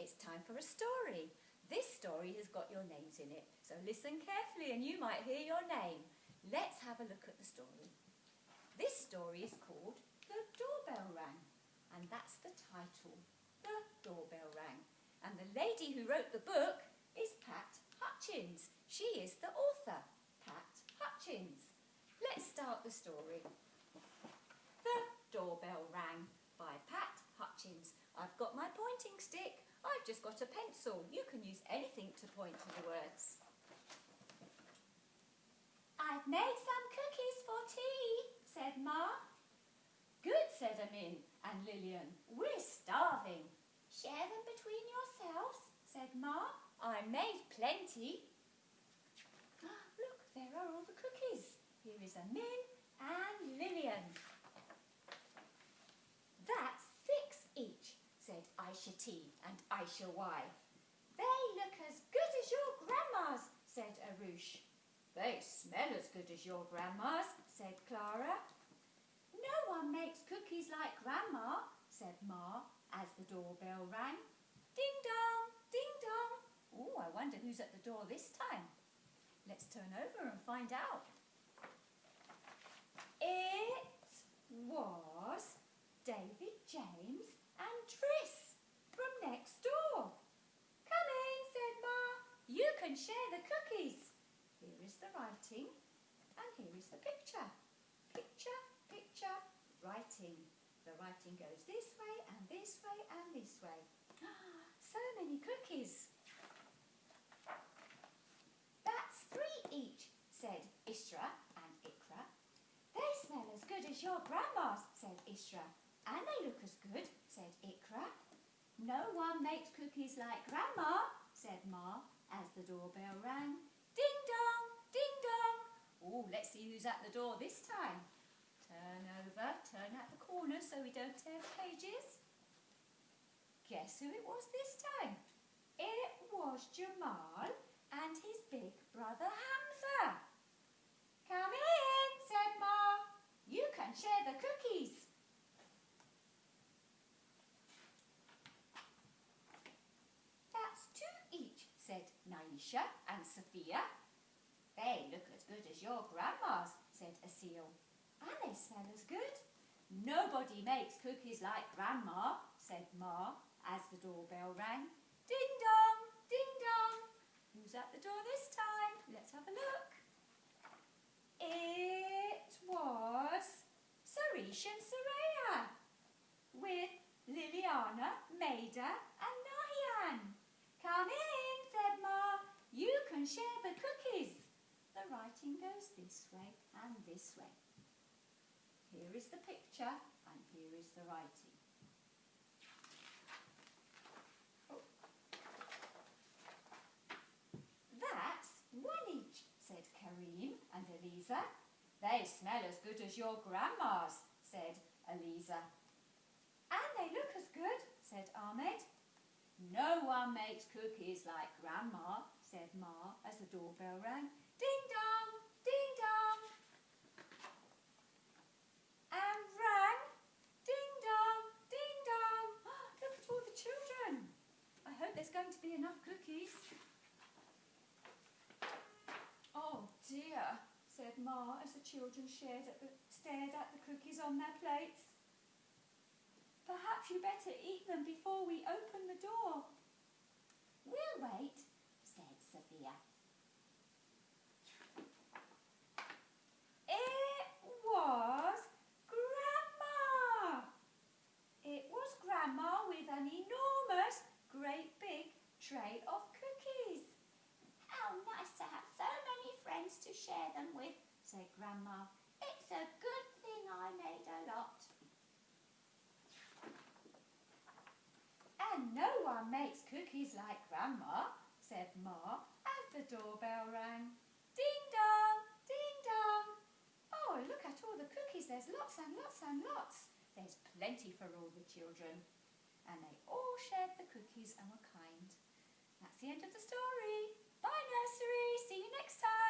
it's time for a story. This story has got your names in it, so listen carefully and you might hear your name. Let's have a look at the story. This story is called The Doorbell Rang, and that's the title, The Doorbell Rang. And the lady who wrote the book is Pat Hutchins. She is the author, Pat Hutchins. Let's start the story. The Doorbell Rang by Pat Hutchins. I've got my pointing stick. I've just got a pencil. You can use anything to point to the words. I've made some cookies for tea, said Ma. Good, said Amin and Lillian. We're starving. Share them between yourselves, said Ma. I made plenty. Look, there are all the cookies. Here is Amin and Lillian. That's 6 each, said Aisha T and Aisha Y. They look as good as your grandma's, said Arush. They smell as good as your grandma's, said Clara. No one makes cookies like Grandma, said Ma as the doorbell rang. Ding dong, ding dong. Oh, I wonder who's at the door this time. Let's turn over and find out. It was David, James and Tris from next door. Come in, said Ma. You can share the cookies. Here is the writing and here is the picture. Picture, picture, writing. The writing goes this way and this way and this way. So many cookies. That's 3 each, said Isra and Ikra. They smell as good as your grandma's, said Isra. And they look as good, said Ikra. No one makes cookies like Grandma, said Ma as the doorbell rang. Ding dong, ding dong. Oh, let's see who's at the door this time. Turn over, turn at the corner so we don't tear the pages. Guess who it was this time? It was Jamal and his big brother Hamza. Come in, said Ma. You can share the cookies. That's 2 each, said Naisha and Sophia. They look as good as your grandma's, said Asil. And they smell as good. Nobody makes cookies like Grandma, said Ma as the doorbell rang. Ding dong, ding dong. Who's at the door this time? Let's have a look. It was Sarish and Saraya with Liliana, Maida and Nahian. Come in, said Ma. You can share the cookies. The writing goes this way and this way. Here is the picture and here is the writing. Oh. That's 1 each, said Kareem and Eliza. They smell as good as your grandma's, said Eliza. And they look as good, said Ahmed. No one makes cookies like Grandma, said Ma as the doorbell rang. Ding dong, ding dong. And rang, ding dong, ding dong. Look at all the children. I hope there's going to be enough cookies. Oh dear, said Ma as the children stared at the cookies on their plates. Perhaps you better eat them before we open the door. We'll wait, said Sophia. It was Grandma. It was Grandma with an enormous, great big tray of cookies. How nice to have so many friends to share them with, said Grandma. It's a good thing I made a lot. And no one makes cookies like Grandma, said Ma as the doorbell rang. Ding dong, ding dong. Oh, look at all the cookies. There's lots and lots and lots. There's plenty for all the children. And they all shared the cookies and were kind. That's the end of the story. Bye, nursery. See you next time.